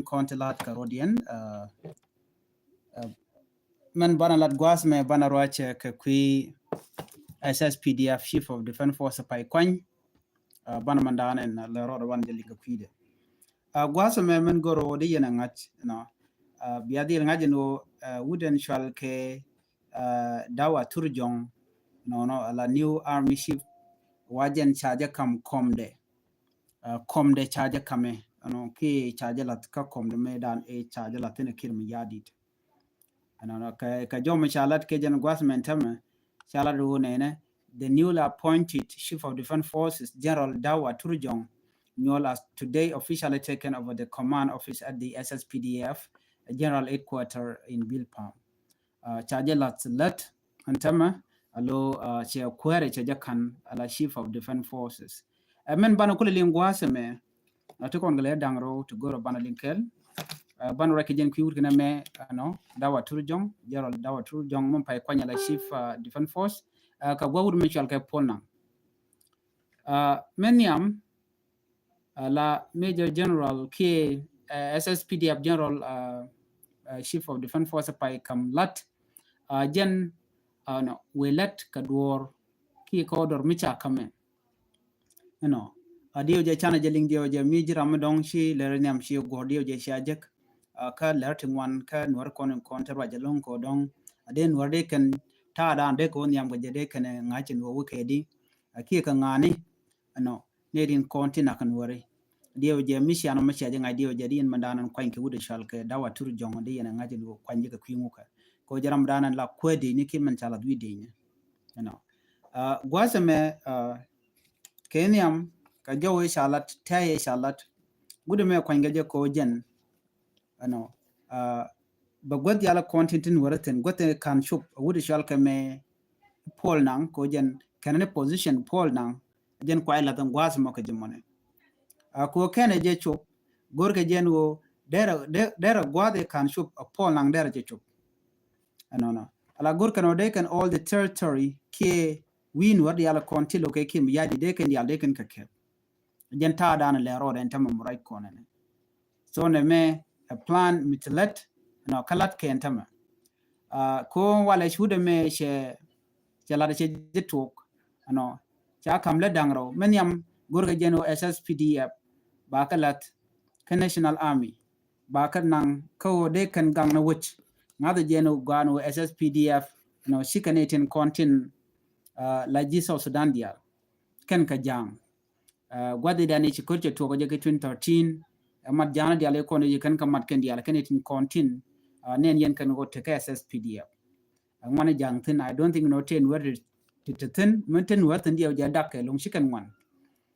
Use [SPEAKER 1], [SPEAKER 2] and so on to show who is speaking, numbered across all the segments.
[SPEAKER 1] kontilat karodian men bana lat gwas me bana roache ke kui SSPDF Chief of Defense Force pai kwany bana mandane na le rodo wan jeli ka kuide gwas me men goro de yena ngach no biadir ngaje no wooden shwal ke dawa turjong no ala new army chief wajen charge kam komde charge kame ki charge lat ka komde me dan e charge lat ne kirmi yadit ka jom shalat ke jan gwasmen tama shalat ru ne the newly appointed chief of defense forces General Dawa Turjong Nyol has today officially taken over the command office at the SSPDF General Headquarters in Bilpam. Charge lat antama alo che kwere che jakan ala chief of defense forces. Men bana kule lingwase me atukon gale dangro to go bana linkel ban rekijen ki wurkina me Dawa Turjong General Dawa Turjong mum pay kwanya la chief defense force ka gwawur mutual ka ponna meniam la major general ki SSPDF general chief of defense force pay kam lat jen no we let kadwor ki ko dor micha kame adio je chana je ling dio je mi jiram dong shi le nyam shi gordio je shajek ka lerting wan ka nor kon ter je long ko dong aden nor de kan ta da de ko nyam go je de kan ngachin wo ke di ki ka ngani ne din konti na kan wore dio je mi shi ma shaje ngai dio je din mandanan kwan ke wude shal ke Dawa Turjong de yana ngajin wo kwan je ka kwingu ka ko jaram danan la kwedi ni ki man chala dwi de gwasame kenyam ka jawo shalat taye shalat gudu me kwangaje ko jen ba god yala contentin waraten gote kan shup wudu shal ka me pol nang ko jen kanane position pol nang jen ko ila tan gwas mo ka jimone ko kene je chup gorka jen wo dera gwade kan shup pol nang dera je chup ala gorka no they can all the territory ke win wadi yala kontilo ke kim yadi they can yala they can kake jen ta dana le roda entama murai konene so ne me a plan mitlet kalat ke entama ko wala shude me she la che jetok cha kam le dangro menyam gorga jeno SSPDF ba kalat ka national army ba kan nang ko de kan gang na wuch ngada jeno gano SSPDF shikanetin kontin la jiso Sudan dial ken ka jang gwadi dani ci kurce to goje 2013 mat jana dial ko ne kan ka mat ken dial kanetin kontin nen yen kan go te SSPDF ngwana jang tin I don't think no ten word to ten maintain word ndia ja dakke long shikan wan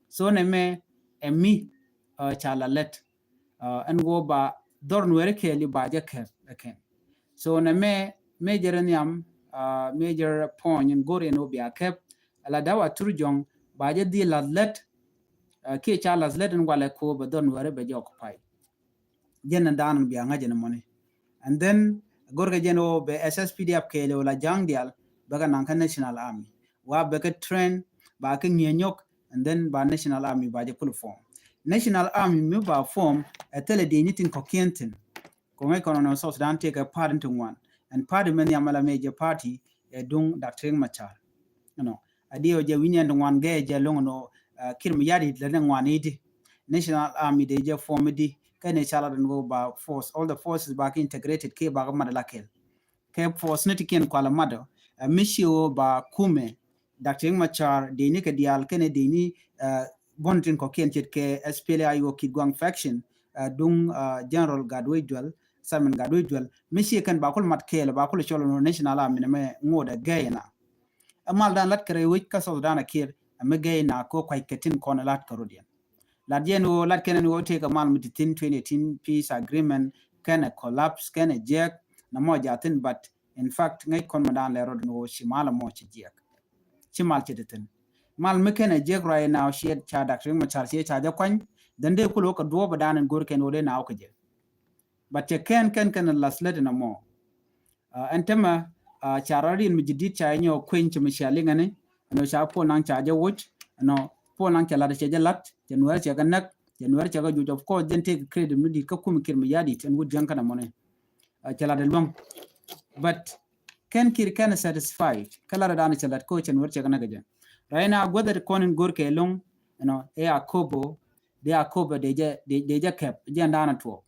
[SPEAKER 1] so ne me emi chala let en go ba dorn were ke li ba je ke ken so ne me major nyam major point in gore no bia kep ala Dawa Turjong ba je di la let ke chala let en wala ko ba don were be occupy jen dan bia ngaje ne money and then gorga jeno be SSPDF ke le la jangdial baga nan kan national army wa be ka train ba ka nyenyok and then ba national army ba je full form national army me ba form a tele de nitin ko kentin ko ngai kono no South Sudan take a part into one and party many amala major party dung Dr. Machar adio je winyan wan ge je longo kirmi yadi le ngwan idi national army de je form di kane chala den go ba force all the forces back integrated ke ba ma la kel ke force ne tiken kwala mado mishio ba kume Dr. Machar de ni ke dial kene de ni bontin ko ken chet ke SPLA yo kidwang faction dung general Gadwe Dual Simon Gadwe Dual mishio kan ba kul mat kel ba kul cholo national army me ngoda gayna amal dan lat kare wich ka so dana kir me gayna ko kwai ketin kon lat karodian la jeno lat kenen wo take a mal mitin 2018 peace agreement can a collapse can a jack na mo jatin but in fact ngai kon madan le rod no shimala mo ci jack chimal ci deten mal me ken a jack right now she cha Dr. Machar she cha ja kwan dan de kulo ka do badan gor ken ole na ko je but te ken las let na mo antema charari mi jidit cha nyo kwen ci mishalinga ne no cha po nang cha ja wuch no po nang cha la che ja lat jen wer che ganak January chaga ju of course then take credit mudi ka kum kir miyadi and would jankana money chala de long but can kir can satisfied kala da chala coach and work chaga nagaja right now whether konin gorke long e akobo de akobo de ja cap jandana to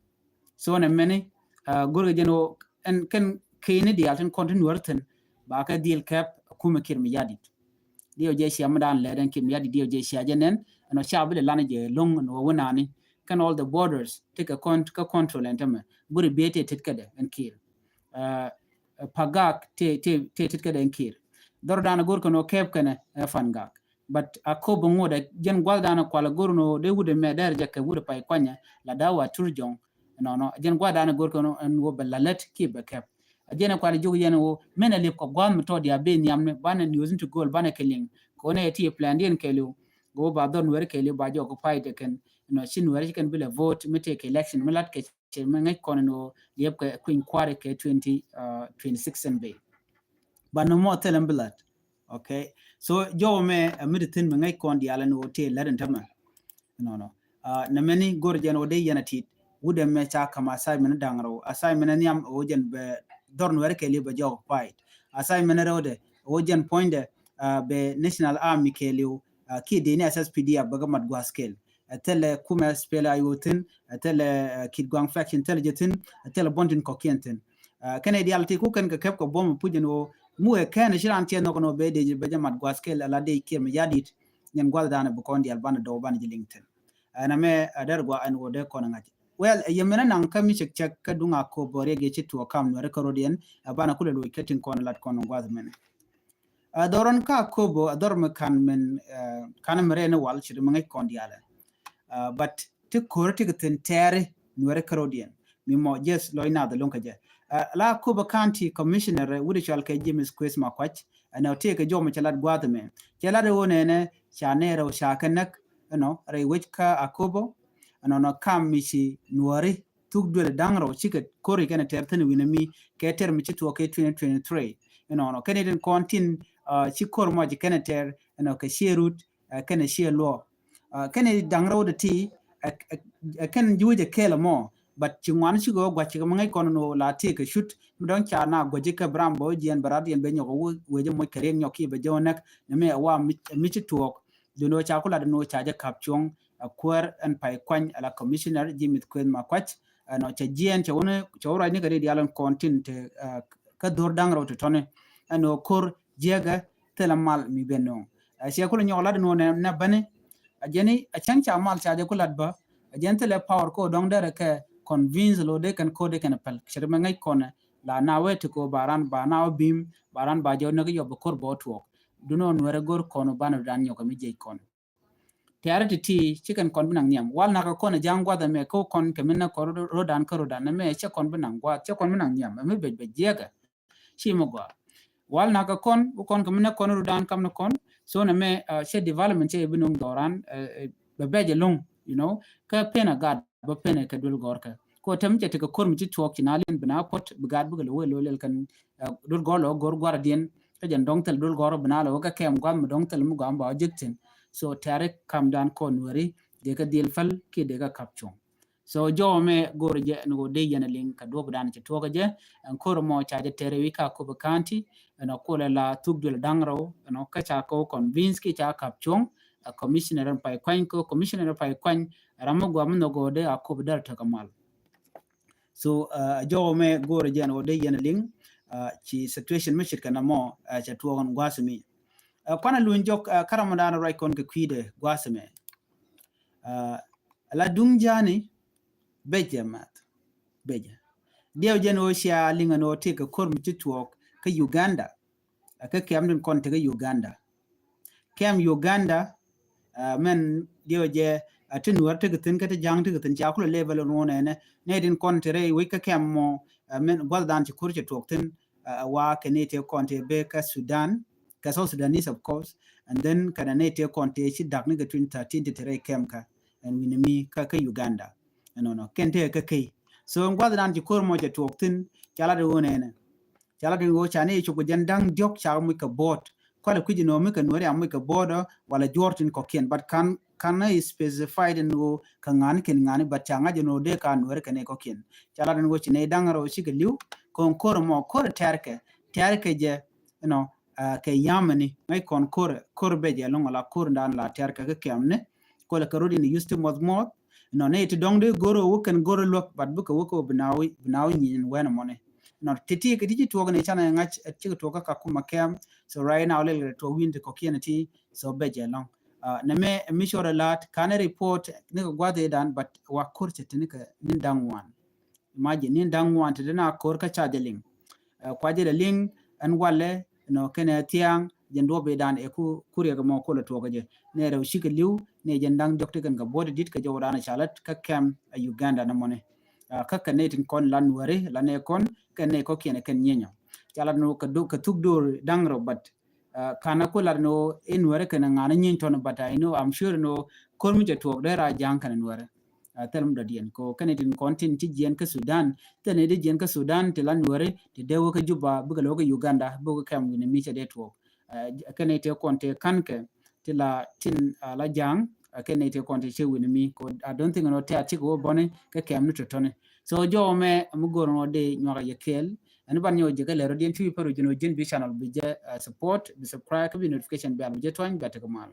[SPEAKER 1] so na many gorge jeno and can kene di alten kontin werten ba ka deal cap kuma kir miyadi dio je shi amadan leden kim yadi dio je shi ajenen no shabile lana je long no wonani can all the borders take a control and tama buri bete titkade and kir pagak te titkade and kir dordana gor kono kep kana fangak but akobo ngoda jen gwaldana kwala gorno de wude meder je ke wude pay kwanya la dawa turjong no jen gwaldana gor kono en wo belalet kibe kep ajena kwa jogu yana wo mena lip ko gwam to dia be nyamne bana using to goal bana keling ko ne ti plan dien kelu go ba don wer kelu ba jogo fight ken shin wer ken bile vote me take election melat ke me ngai kono no liep ke queen kware ke 2026 and be but no more tell bilat okay so jo me midtin me ngai kon dia lan wo te laden tama na many gorjen o de yana tit wude me cha kama sai men dangro asai men niam o jen be dorn wer ke liba jog fight asai men rode ojen poinde be national army ke liu ki de ni SSPD abaga mat gwaskel tele kuma spela yotin tele kid gwang faction tele jetin tele bondin kokienten kene di alti ku kan ka kep ko bom pujen o mu e kan shiran tie no be de be mat gwaskel ala de ke me yadit nyen gwal dana bu kon di albana do ban jilingten ana me adargwa an wode kono ngati well yemena nan kami chek ka dunga ko bore ge chitu kam no rekorodian bana kule lo ketin kono lat kono gwaz men doron ka ko bo ador me kan men kan mere ne wal chi mengai kondiala but te korti gten tere no rekorodian mi mo yes lo ina da lonka je la ko ba county commissioner wudi chal ke James Quest Makwach ana te ke jomo chalat gwaz men chalade wone ne chanero shakanak re wechka akobo anono kam michi nuari tugdwele dangro chiket kori kana tertene winami ke ter michi to ke 2023 no keneden kontin chikor moji kana ter ke sherut kana shelo kana dangro de ti kan juje kela mo but chingwan chigo gwachi mangai kono no la te ke shoot don cha na goje ka brambo jien baradian be nyoko weje mo kere nyoki be jonak me wa michi to duno cha kula no cha je kapchong akwar an pai kwan ala commissioner Jimmy Queen Makwach no cha jien cha wona cha ora ni gari dialan content ka dor dangro to tone ano kor jega telamal mi benno sia kula nyola no na bane ajeni a chancha mal cha je kula ba ajentele power ko dong dere ke convince lo de kan ko de kan pal shirma ngai kona la na wete ko baran ba na bim baran ba jo na yo kor bo to duno nwere gor kono bana dan yo mi je kon tiarati ti chicken kon binang niam wal na ka kon jangwa da me ko kon kemena ko rodan na me che kon binang gwa che kon binang niam me be jega chi mo gwa wal na ka kon kemena kon rodan kam na kon so na me che development che binung doran be je long ka pena gad ba pena ka dul gorka ko tam che ka kor mi chi tuok chinalin bina pot bugad bugal we lo lel kan dul golo gor guardien ka jan dongtel dul goro bina lo ka kem gwam dongtel mu gwam ba jektin so tare kam dan konwari de ka dil fal ki de ka kapchong so jo me gor je no de yana link ka do dan che to ka je an kor mo cha je tere wi ka ko kanti no ko la tugdul dangro no ka cha ko convince ki cha kapchong a commissioner an pai kwan ko commissioner pai kwan ramo gwam no go de akob dar ta kamal so jo me gor je no de yana link ci situation me shirka na mo cha to on gwasumi kwana lunjok karamandana right kon ke kwide gwaseme la dungjani beje mat beje dio jeno sia linga no te ka korm tituok ka Uganda ka kemden kon te Uganda kem Uganda men dio je atin warte ka tin ka te jang te tin cha ko level no ne din kon te re wi ka kem mo men goldan ci kurche tok tin wa kenete kon te be ka Sudan South Sudanese of course and then kananete konte chi dakni ga 2013 to tere kemka and winimi ka Uganda no kente ka kai so ngwada dan ji kormo je toktin chala de wonene chala de wo chane chu go jandang jok cha mu ka bot ko la kuji no mu ka nori amu ka bodo wala jortin ko ken but kan kana is specified no kangan ken ngani but changa no de kan wer kene ko kin chala den wochi ne dangaro shi ke liu kon kor mo kor terke je ke yamani mai kon kor be je longa la kor dan la terke ke kemne ko la karodi ni used mod no ne ti dongde goro wuken goro lok but buka wuko binawi nyin wena mone no titi ke titi to ne chana ngach ti to ka kuma kem so right now le to win ko kianati so be je long na me mishora lat kana report ne ko gwade dan but wa kurche tinika nin dangwan imagine nin dangwan te na kor ka chadeling kwaje de ling an wale no kene tiang jendo be dan e ku kurye mo ko le to je ne rew shike liu ne jendang dokte kan ga body dit ka jawdana chalat ka kem Uganda na mone ka kanetin kon lan wari lane kon kene ko kiene ken nyenyo chalat no ka du ka tugdo dangro but kana ko lar no in wari kana ngana nyin ton but I know I'm sure no kon mi je to dera jang kan wari telum da dien ko kanetin kontin ti jien ka Sudan tene de jien ka Sudan te lan wari te dewo ka juba buga lo ka Uganda buga kam ni mi che de to kanete konte kanke tila tin la jang kanete konte che wini mi ko I don't think no te ati ko bone ka kem ni totone so jo me amugoro no de nyoga yekel ani ban nyo je gale rodien tu paru jino jin bi channel bi je support bi subscribe bi notification bi am je twan gatte ko mal